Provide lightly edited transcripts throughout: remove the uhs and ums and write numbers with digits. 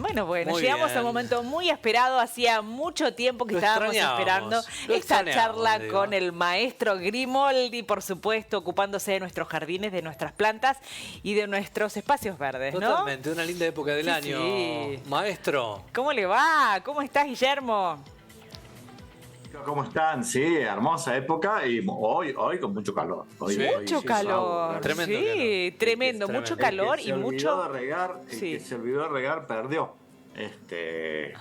Bueno, Muy llegamos bien. a un momento muy esperado. Hacía mucho tiempo que Lo estábamos extrañábamos, esperando lo esta extrañábamos, charla digo. con el maestro Grimoldi, por supuesto, ocupándose de nuestros jardines, de nuestras plantas y de nuestros espacios verdes, ¿no? Totalmente, una linda época del Sí, año. sí. Maestro. ¿Cómo le va? ¿Cómo estás, Guillermo? ¿Cómo están? Sí, hermosa época y hoy con mucho calor. Hoy, Sí. hoy Mucho sí, calor. Tremendo Sí, calor. tremendo. Tremendo. Mucho El calor el y que se olvidó mucho... de regar, el Sí. que se olvidó de regar perdió.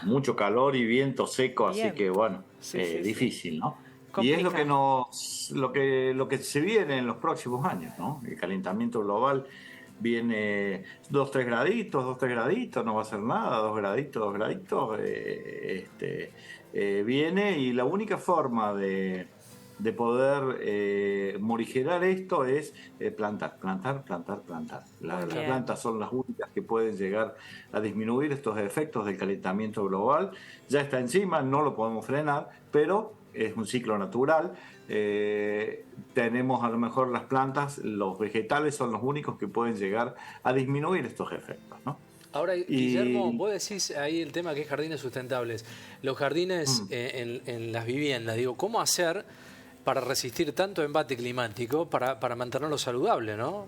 Mucho calor y viento seco, así que Viento. bueno, Sí, sí, sí. difícil, ¿no? Y es Complicado. lo que se viene en los próximos años, ¿no? El calentamiento global viene 2, 3 graditos, no va a ser nada, 2 graditos, viene y la única forma de poder morigerar esto es plantar. Muy Las bien. plantas son las únicas que pueden llegar a disminuir estos efectos del calentamiento global. Ya está encima, no lo podemos frenar, pero es un ciclo natural. Tenemos a lo mejor las plantas, los vegetales son los únicos que pueden llegar a disminuir estos efectos, ¿no? Ahora, Guillermo, Y vos decís ahí el tema que es jardines sustentables. Los jardines en las viviendas, digo, ¿cómo hacer para resistir tanto embate climático para mantenerlo saludable, ¿no?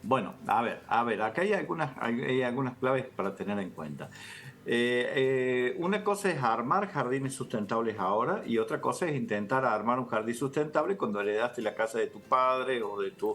bueno, a ver, acá hay algunas claves para tener en cuenta. Una cosa es armar jardines sustentables ahora y otra cosa es intentar armar un jardín sustentable cuando heredaste la casa de tu padre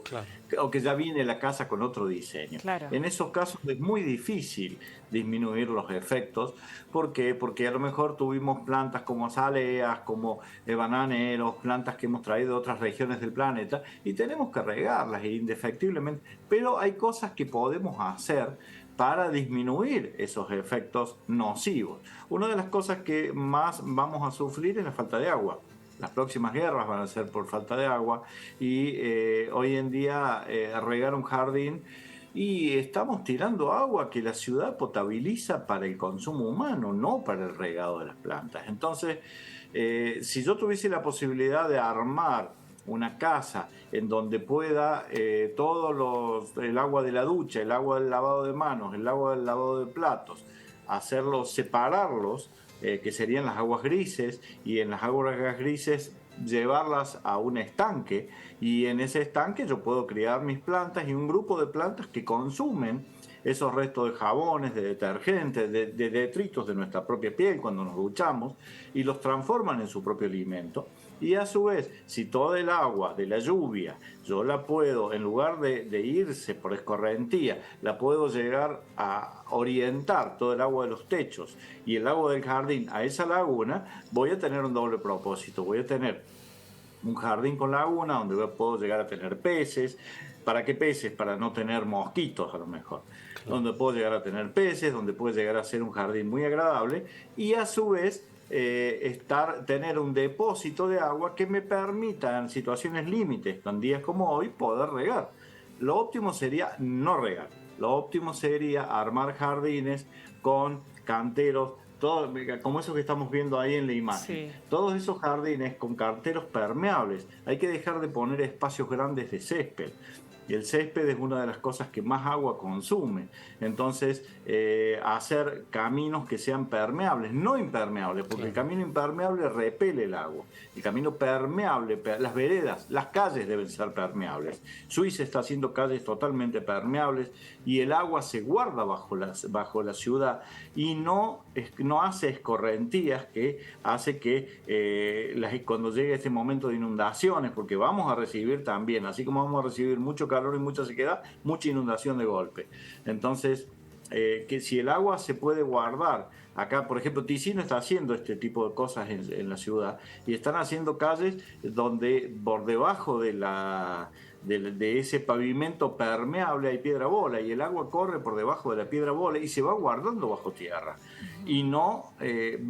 Claro. o que ya viene la casa con otro diseño. Claro. En esos casos es muy difícil disminuir los efectos. ¿Por qué? Porque a lo mejor tuvimos plantas como azaleas, como bananeros, plantas que hemos traído de otras regiones del planeta y tenemos que regarlas indefectiblemente. Pero hay cosas que podemos hacer para disminuir esos efectos nocivos. Una de las cosas que más vamos a sufrir es la falta de agua. Las próximas guerras van a ser por falta de agua y hoy en día regar un jardín y estamos tirando agua que la ciudad potabiliza para el consumo humano, no para el regado de las plantas. Entonces, si yo tuviese la posibilidad de armar una casa en donde pueda el agua de la ducha, el agua del lavado de manos, el agua del lavado de platos, separarlos, que serían las aguas grises, y en las aguas grises llevarlas a un estanque, y en ese estanque yo puedo criar mis plantas y un grupo de plantas que consumen esos restos de jabones, de detergentes, de detritos de nuestra propia piel cuando nos duchamos y los transforman en su propio alimento. Y a su vez, si toda el agua de la lluvia yo la puedo, en lugar de irse por escorrentía, la puedo llegar a orientar todo el agua de los techos y el agua del jardín a esa laguna, voy a tener un doble propósito. Voy a tener un jardín con laguna donde puedo llegar a tener peces. ¿Para qué peces? Para no tener mosquitos a lo mejor. Claro. Donde puedo llegar a tener peces, donde puedo llegar a ser un jardín muy agradable y a su vez tener un depósito de agua que me permita en situaciones límites, en días como hoy, poder regar. Lo óptimo sería no regar. Lo óptimo sería armar jardines con canteros, como esos que estamos viendo ahí en la imagen. Sí. Todos esos jardines con canteros permeables. Hay que dejar de poner espacios grandes de césped. Y el césped es una de las cosas que más agua consume. Entonces, hacer caminos que sean permeables, no impermeables, porque el camino impermeable repele el agua. El camino permeable, las veredas, las calles deben ser permeables. Suiza está haciendo calles totalmente permeables y el agua se guarda bajo la ciudad y no hace escorrentías que hace que cuando llegue este momento de inundaciones, porque vamos a recibir también, así como vamos a recibir mucho calor y mucha sequedad, mucha inundación de golpe. Entonces, que si el agua se puede guardar, acá por ejemplo Ticino está haciendo este tipo de cosas en la ciudad y están haciendo calles donde por debajo de ese pavimento permeable hay piedra bola y el agua corre por debajo de la piedra bola y se va guardando bajo tierra y no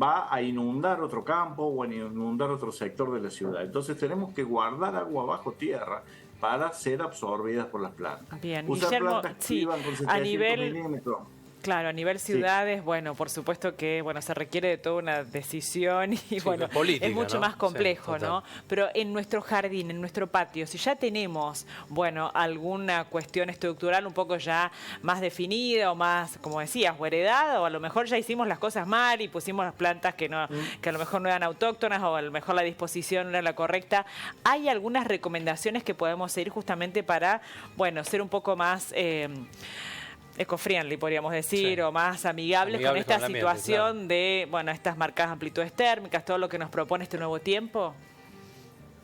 va a inundar otro campo o a inundar otro sector de la ciudad. Entonces tenemos que guardar agua bajo tierra para ser absorbidas por las plantas. Bien, Usar Guillermo, plantas que sí, vivan con a 700 nivel... milímetros. Claro, a nivel ciudades, bueno, por supuesto que se requiere de toda una decisión y política, es mucho ¿no? más complejo, Sí, ¿no? Pero en nuestro jardín, en nuestro patio, si ya tenemos, alguna cuestión estructural un poco ya más definida o más, como decías, o heredada, o a lo mejor ya hicimos las cosas mal y pusimos las plantas que a lo mejor no eran autóctonas o a lo mejor la disposición no era la correcta, ¿hay algunas recomendaciones que podemos seguir justamente para, ser un poco más eco-friendly, podríamos decir, Sí. o más amigables con esta con el ambiente, situación de, estas marcadas amplitudes térmicas, todo lo que nos propone este nuevo tiempo?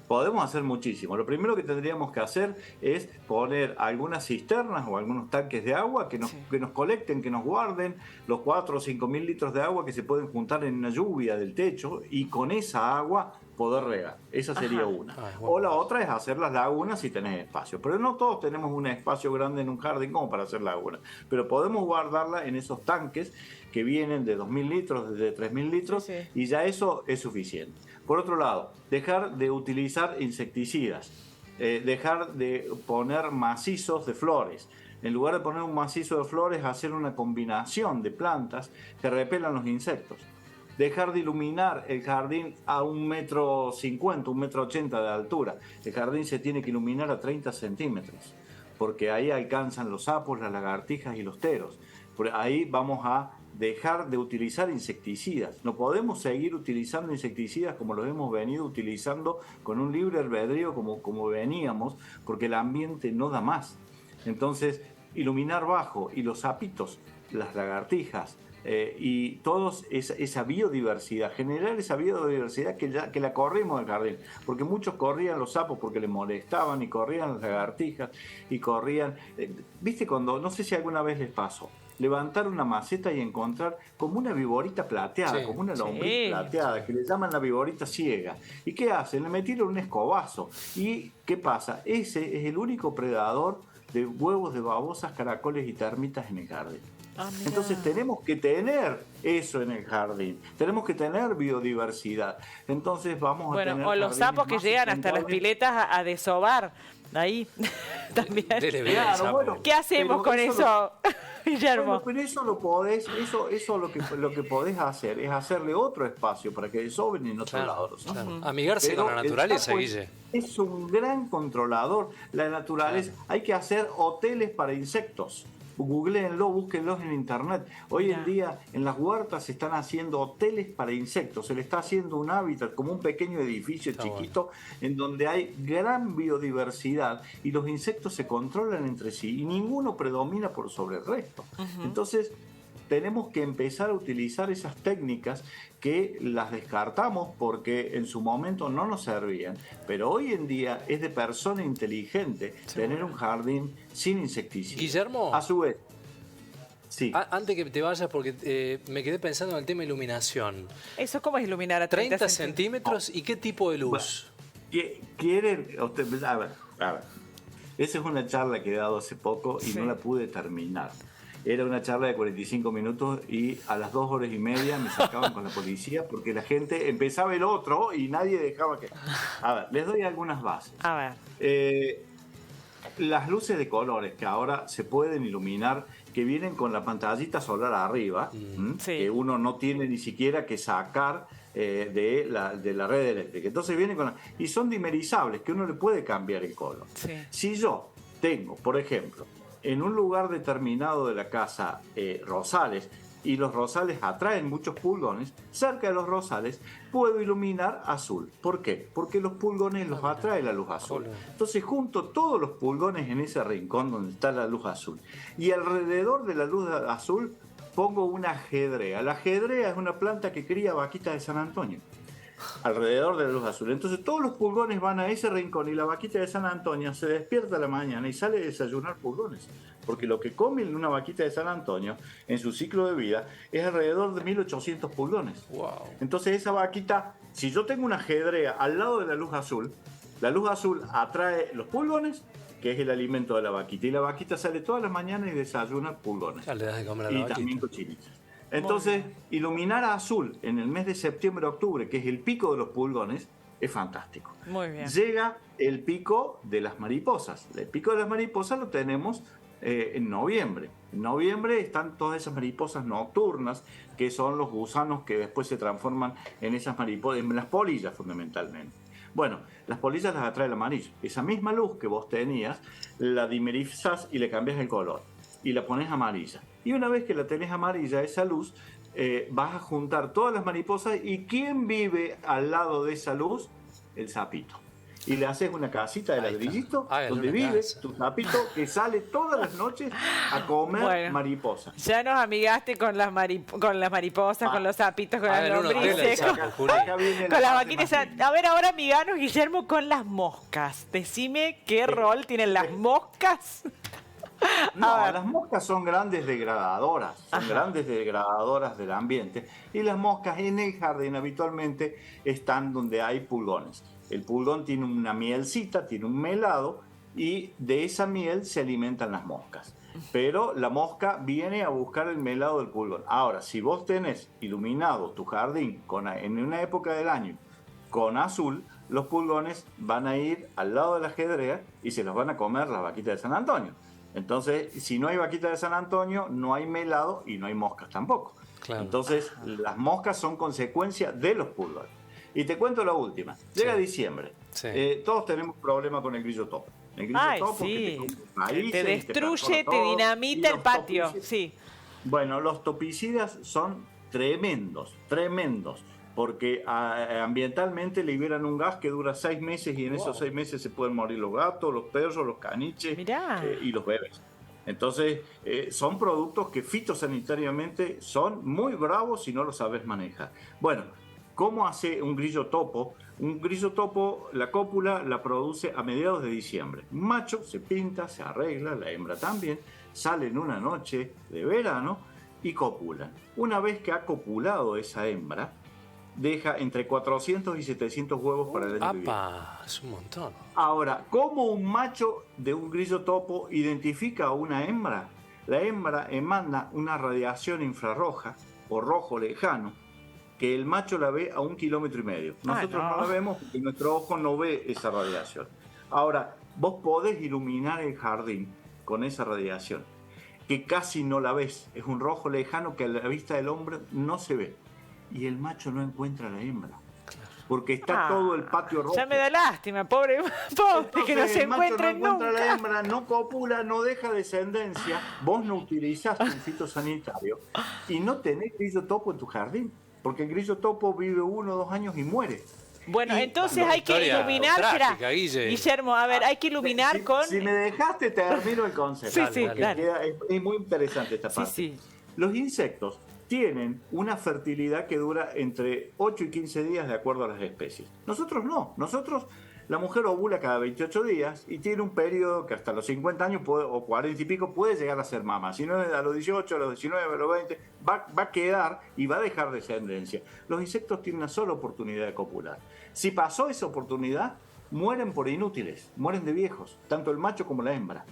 Podemos hacer muchísimo. Lo primero que tendríamos que hacer es poner algunas cisternas o algunos tanques de agua que nos colecten, que nos guarden los 4 o 5 mil litros de agua que se pueden juntar en una lluvia del techo y con esa agua poder regar. Esa sería una. O la otra es hacer las lagunas si tenés espacio. Pero no todos tenemos un espacio grande en un jardín como para hacer lagunas. Pero podemos guardarla en esos tanques que vienen de 2.000 litros, de 3.000 litros, y ya eso es suficiente. Por otro lado, dejar de utilizar insecticidas, dejar de poner macizos de flores. En lugar de poner un macizo de flores, hacer una combinación de plantas que repelan los insectos. Dejar de iluminar el jardín a 1,50 m, 1,80 m de altura. El jardín se tiene que iluminar a 30 centímetros, porque ahí alcanzan los sapos, las lagartijas y los teros. Por ahí vamos a dejar de utilizar insecticidas. No podemos seguir utilizando insecticidas como los hemos venido utilizando con un libre albedrío como veníamos, porque el ambiente no da más. Entonces, iluminar bajo y los sapitos, las lagartijas, y todos esa biodiversidad, generar esa biodiversidad que la corrimos del jardín, porque muchos corrían los sapos porque les molestaban y corrían las lagartijas y corrían, viste cuando, no sé si alguna vez les pasó, levantar una maceta y encontrar como una viborita plateada, como una lombriz plateada, que le llaman la viborita ciega. ¿Y qué hacen? Le metieron un escobazo. ¿Y qué pasa? Ese es el único predador de huevos de babosas, caracoles y termitas en el jardín. Entonces tenemos que tener eso en el jardín, tenemos que tener biodiversidad. Entonces vamos a tener o los sapos que llegan hasta las piletas a desovar ahí también. Claro, ¿Qué hacemos con eso, Guillermo? Pero eso lo podés, eso lo que podés hacer es hacerle otro espacio para que desoven en otro lado. Amigarse con la naturaleza, Guille. Es un gran controlador. La naturaleza, hay que hacer hoteles para insectos. Googleenlo, búsquenlos en internet. Hoy en día en las huertas se están haciendo hoteles para insectos, se le está haciendo un hábitat como un pequeño edificio chiquito en donde hay gran biodiversidad y los insectos se controlan entre sí y ninguno predomina por sobre el resto. Entonces tenemos que empezar a utilizar esas técnicas que las descartamos porque en su momento no nos servían, pero hoy en día es de persona inteligente tener un jardín sin insecticidas. Guillermo, a su vez, sí. Antes que te vayas, porque me quedé pensando en el tema iluminación. ¿Eso cómo es iluminar a 30 centímetros y qué tipo de luz? ¿Quieren? A ver. Esa es una charla que he dado hace poco y no la pude terminar. Era una charla de 45 minutos y a las 2 horas y media me sacaban con la policía porque la gente empezaba el otro y nadie dejaba que... A ver, les doy algunas bases. A ver. Las luces de colores que ahora se pueden iluminar, que vienen con la pantallita solar arriba, que uno no tiene ni siquiera que sacar de la red eléctrica. Entonces vienen con y son dimerizables, que uno le puede cambiar el color. Si yo tengo, por ejemplo, en un lugar determinado de la casa rosales, y los rosales atraen muchos pulgones, cerca de los rosales puedo iluminar azul. ¿Por qué? Porque los pulgones los atrae la luz azul. Entonces junto todos los pulgones en ese rincón donde está la luz azul. Y alrededor de la luz azul pongo una ajedrea. La ajedrea es una planta que cría vaquitas de San Antonio. Alrededor de la luz azul. Entonces todos los pulgones van a ese rincón y la vaquita de San Antonio se despierta a la mañana y sale a desayunar pulgones. Porque lo que come una vaquita de San Antonio en su ciclo de vida es alrededor de 1.800 pulgones. Entonces esa vaquita, si yo tengo una ajedrea al lado de la luz azul atrae los pulgones, que es el alimento de la vaquita. Y la vaquita sale todas las mañanas y desayuna pulgones. Ya le das de comer a la y vaquita. También cochinitas. Entonces, iluminar a azul en el mes de septiembre-octubre, que es el pico de los pulgones, es fantástico. Muy bien. Llega el pico de las mariposas. El pico de las mariposas lo tenemos en noviembre. En noviembre están todas esas mariposas nocturnas, que son los gusanos que después se transforman en esas mariposas, en las polillas fundamentalmente. Bueno, las polillas las atrae el amarillo. Esa misma luz que vos tenías, la dimerizás y le cambias el color. Y la pones amarilla. Y una vez que la tenés amarilla, esa luz, vas a juntar todas las mariposas. ¿Y quién vive al lado de esa luz? El sapito. Y le haces una casita de ladrillito donde vive tu sapito que sale todas las noches a comer mariposas. Ya nos amigaste con las mariposas, con los sapitos, con las lombrices, con las vaquitas. A ver, ahora amiganos, Guillermo, con las moscas. Decime qué rol tienen las moscas. No, las moscas son grandes degradadoras, del ambiente. Y las moscas en el jardín habitualmente están donde hay pulgones. El pulgón tiene una mielcita, tiene un melado, y de esa miel se alimentan las moscas. Pero la mosca viene a buscar el melado del pulgón. Ahora, si vos tenés iluminado tu jardín en una época del año con azul, los pulgones van a ir al lado de la ajedrea y se los van a comer las vaquitas de San Antonio. Entonces, si no hay vaquita de San Antonio, no hay melado y no hay moscas tampoco. Claro. Entonces, las moscas son consecuencia de los pulgones. Y te cuento la última. Llega diciembre. Sí. Todos tenemos problemas con el grillo topo. El grillo topo te destruye, te dinamita el patio. Sí. Bueno, los topicidas son tremendos, porque ambientalmente liberan un gas que dura 6 meses y en esos 6 meses se pueden morir los gatos, los perros, los caniches y los bebés. Entonces, son productos que fitosanitariamente son muy bravos si no los sabes manejar. Bueno, ¿cómo hace un grillo topo? Un grillo topo, la cópula la produce a mediados de diciembre. Un macho se pinta, se arregla, la hembra también, sale en una noche de verano y copulan. Una vez que ha copulado esa hembra, deja entre 400 y 700 huevos para el año que viene. Es un montón. Ahora, ¿cómo un macho de un grillo topo identifica a una hembra? La hembra emana una radiación infrarroja o rojo lejano, que el macho la ve a 1,5 kilómetros. Nosotros no la vemos porque nuestro ojo no ve esa radiación. Ahora, vos podés iluminar el jardín con esa radiación, que casi no la ves. Es un rojo lejano que a la vista del hombre no se ve. Y el macho no encuentra a la hembra. Porque está todo el patio rojo. Ya me da lástima, pobre entonces, que no se encuentre nunca. No encuentra la hembra, no copula, no deja descendencia. Vos no utilizaste un fitosanitario y no tenés grillo topo en tu jardín. Porque el grillo topo vive 1 o 2 años y muere. Bueno, entonces hay que iluminar. Guillermo, a ver, hay que iluminar con... Si me dejaste, termino el concepto. Sí, es muy interesante esta parte. Sí. Los insectos tienen una fertilidad que dura entre 8 y 15 días de acuerdo a las especies. Nosotros no. La mujer ovula cada 28 días y tiene un periodo que hasta los 50 años o 40 y pico puede llegar a ser mamá. Si no, a los 18, a los 19, a los 20, va a quedar y va a dejar descendencia. Los insectos tienen una sola oportunidad de copular. Si pasó esa oportunidad, mueren por inútiles, mueren de viejos, tanto el macho como la hembra.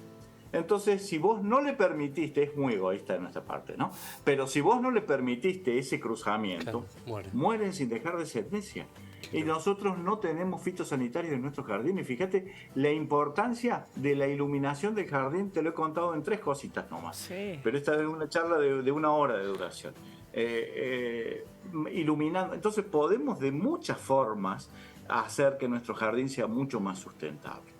Entonces, si vos no le permitiste, es muy egoísta de nuestra parte, ¿no? Pero si vos no le permitiste ese cruzamiento, mueren sin dejar descendencia. Y nosotros no tenemos fitosanitarios en nuestro jardín. Y fíjate la importancia de la iluminación del jardín, te lo he contado en 3 cositas nomás. Sí. Pero esta es una charla de 1 hora de duración. Iluminando. Entonces podemos de muchas formas hacer que nuestro jardín sea mucho más sustentable.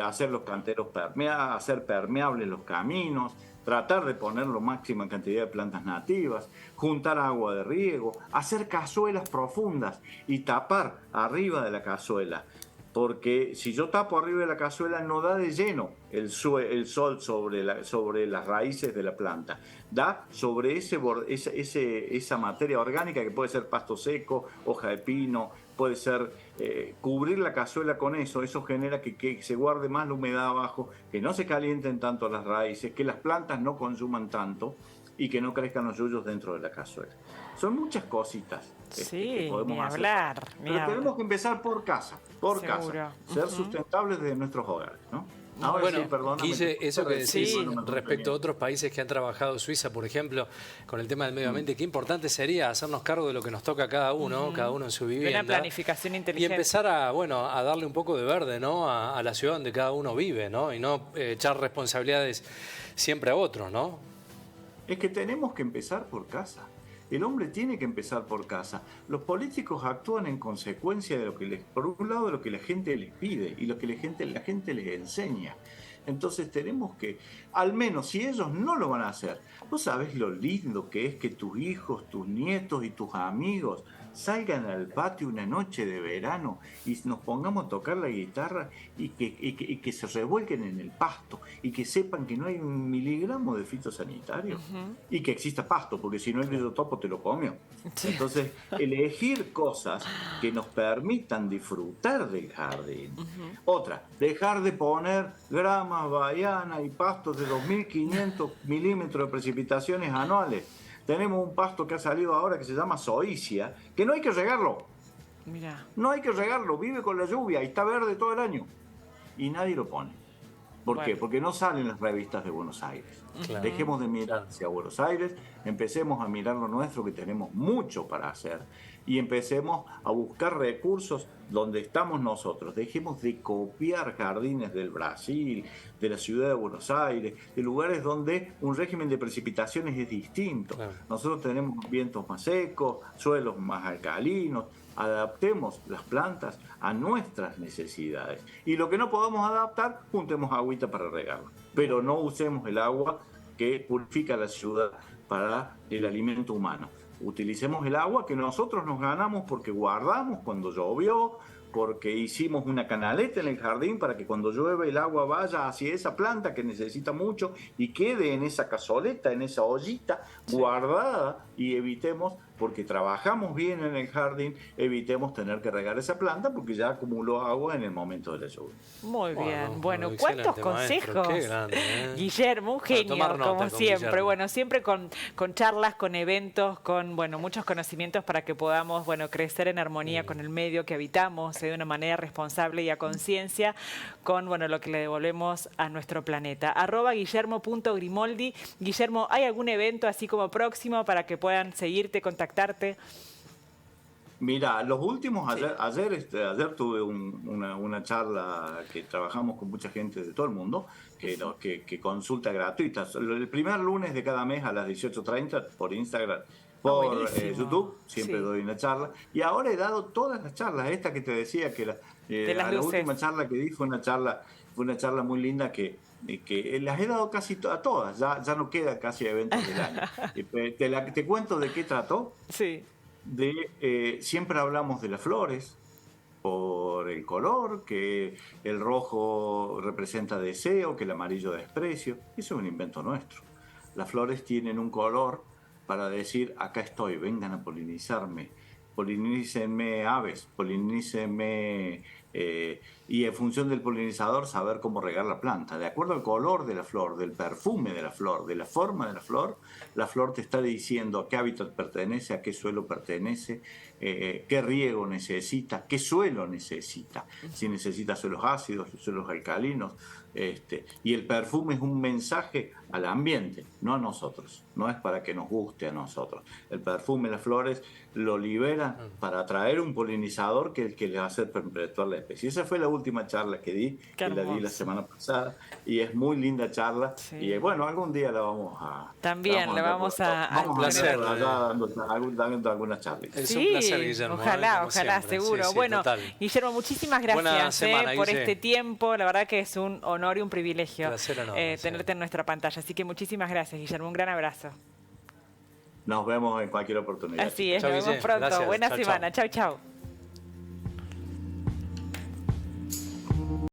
Hacer los canteros hacer permeables los caminos, tratar de poner lo máximo en cantidad de plantas nativas, juntar agua de riego, hacer cazuelas profundas y tapar arriba de la cazuela. Porque si yo tapo arriba de la cazuela no da de lleno el sol sobre las raíces de la planta. Da sobre esa materia orgánica que puede ser pasto seco, hoja de pino, puede ser cubrir la cazuela con eso. Eso genera que se guarde más la humedad abajo, que no se calienten tanto las raíces, que las plantas no consuman tanto y que no crezcan los yuyos dentro de la cazuela. Son muchas cositas que podemos hacer. Pero tenemos que empezar por casa, ser sustentables desde nuestros hogares, ¿no? Ahora Bueno, sí, perdóname. Guille, eso que decís Sí. respecto a otros países que han trabajado, Suiza, por ejemplo, con el tema del medio ambiente, qué importante sería hacernos cargo de lo que nos toca a cada uno en su De vivienda. una planificación Y inteligente. empezar a darle un poco de verde, ¿no? A la ciudad donde cada uno vive, ¿no? Y no echar responsabilidades siempre a otros, ¿no? Es que tenemos que empezar por casa. El hombre tiene que empezar por casa. Los políticos actúan en consecuencia de lo que por un lado, de lo que la gente les pide y lo que la gente les enseña. Entonces tenemos que, al menos si ellos no lo van a hacer, vos sabés lo lindo que es que tus hijos, tus nietos y tus amigos salgan al patio una noche de verano y nos pongamos a tocar la guitarra y que se revuelquen en el pasto y que sepan que no hay un miligramo de fitosanitario y que exista pasto, porque si no el topo te lo comió. Sí. Entonces, elegir cosas que nos permitan disfrutar del jardín. Otra, dejar de poner gramas, bahianas y pastos de 2.500 milímetros de precipitaciones anuales. Tenemos un pasto que ha salido ahora que se llama zoysia, que no hay que regarlo. Mirá. No hay que regarlo, vive con la lluvia y está verde todo el año. Y nadie lo pone. ¿Por qué? Bueno. Porque no salen las revistas de Buenos Aires. Claro. Dejemos de mirar hacia Buenos Aires, empecemos a mirar lo nuestro, que tenemos mucho para hacer, y empecemos a buscar recursos donde estamos nosotros. Dejemos de copiar jardines del Brasil, de la ciudad de Buenos Aires, de lugares donde un régimen de precipitaciones es distinto. Claro. Nosotros tenemos vientos más secos, suelos más alcalinos. Adaptemos las plantas a nuestras necesidades. Y lo que no podamos adaptar, juntemos agüita para regarlo. Pero no usemos el agua que purifica la ciudad para el alimento humano. Utilicemos el agua que nosotros nos ganamos porque guardamos cuando llovió, porque hicimos una canaleta en el jardín para que cuando llueve el agua vaya hacia esa planta que necesita mucho y quede en esa cazoleta, en esa ollita guardada, y evitemos, porque trabajamos bien en el jardín, evitemos tener que regar esa planta porque ya acumuló agua en el momento de la lluvia. Muy bien. Bueno, excelente, ¿cuántos maestro, consejos? qué grande, ¿eh? Guillermo, un Para genio, tomar nota como con siempre. Guillermo. Bueno, siempre con charlas, con eventos, con muchos conocimientos para que podamos crecer en armonía con el medio que habitamos de una manera responsable y a conciencia con lo que le devolvemos a nuestro planeta. @guillermo.grimoldi. Guillermo, ¿hay algún evento así como próximo para que puedan seguirte, contactarte? Mira, los últimos, ayer tuve una charla que trabajamos con mucha gente de todo el mundo, que consulta gratuita. El primer lunes de cada mes a las 18:30 por Instagram, por buenísimo. YouTube, siempre Sí. doy una charla. Y ahora he dado todas las charlas, esta que te decía, que De las la luces. última charla que di fue una charla muy linda que las he dado casi a todas, ya no queda casi eventos del año. Te cuento de qué trató. Sí. Siempre hablamos de las flores por el color, que el rojo representa deseo, que el amarillo desprecio. Eso es un invento nuestro. Las flores tienen un color para decir, acá estoy, vengan a polinizarme, polinícenme aves, polinícenme, y en función del polinizador saber cómo regar la planta. De acuerdo al color de la flor, del perfume de la flor, de la forma de la flor te está diciendo a qué hábitat pertenece, a qué suelo pertenece, qué riego necesita, qué suelo necesita, si necesita suelos ácidos, suelos alcalinos. Y el perfume es un mensaje al ambiente, no a nosotros, no es para que nos guste a nosotros. El perfume, las flores lo liberan para atraer un polinizador que es el que le va a hacer perpetuar la especie. Esa fue la última charla que di, Qué que la di la hermoso. semana pasada, y es muy linda charla. Sí. Y algún día la vamos a... También la vamos a placer, tener allá dando algunas charlas. Es un placer, Guillermo. Ojalá, como ojalá, siempre. seguro. Sí, sí, Bueno, total. Guillermo, muchísimas Buena gracias semana, por Guille. este tiempo. La verdad que es un honor y un privilegio Placer enorme, sí. tenerte en nuestra pantalla. Así que muchísimas gracias, Guillermo. Un gran abrazo. Nos vemos en cualquier oportunidad. Así es, Chau, nos vemos Guille. pronto. Gracias. Buena Chau, semana. Chau, chau.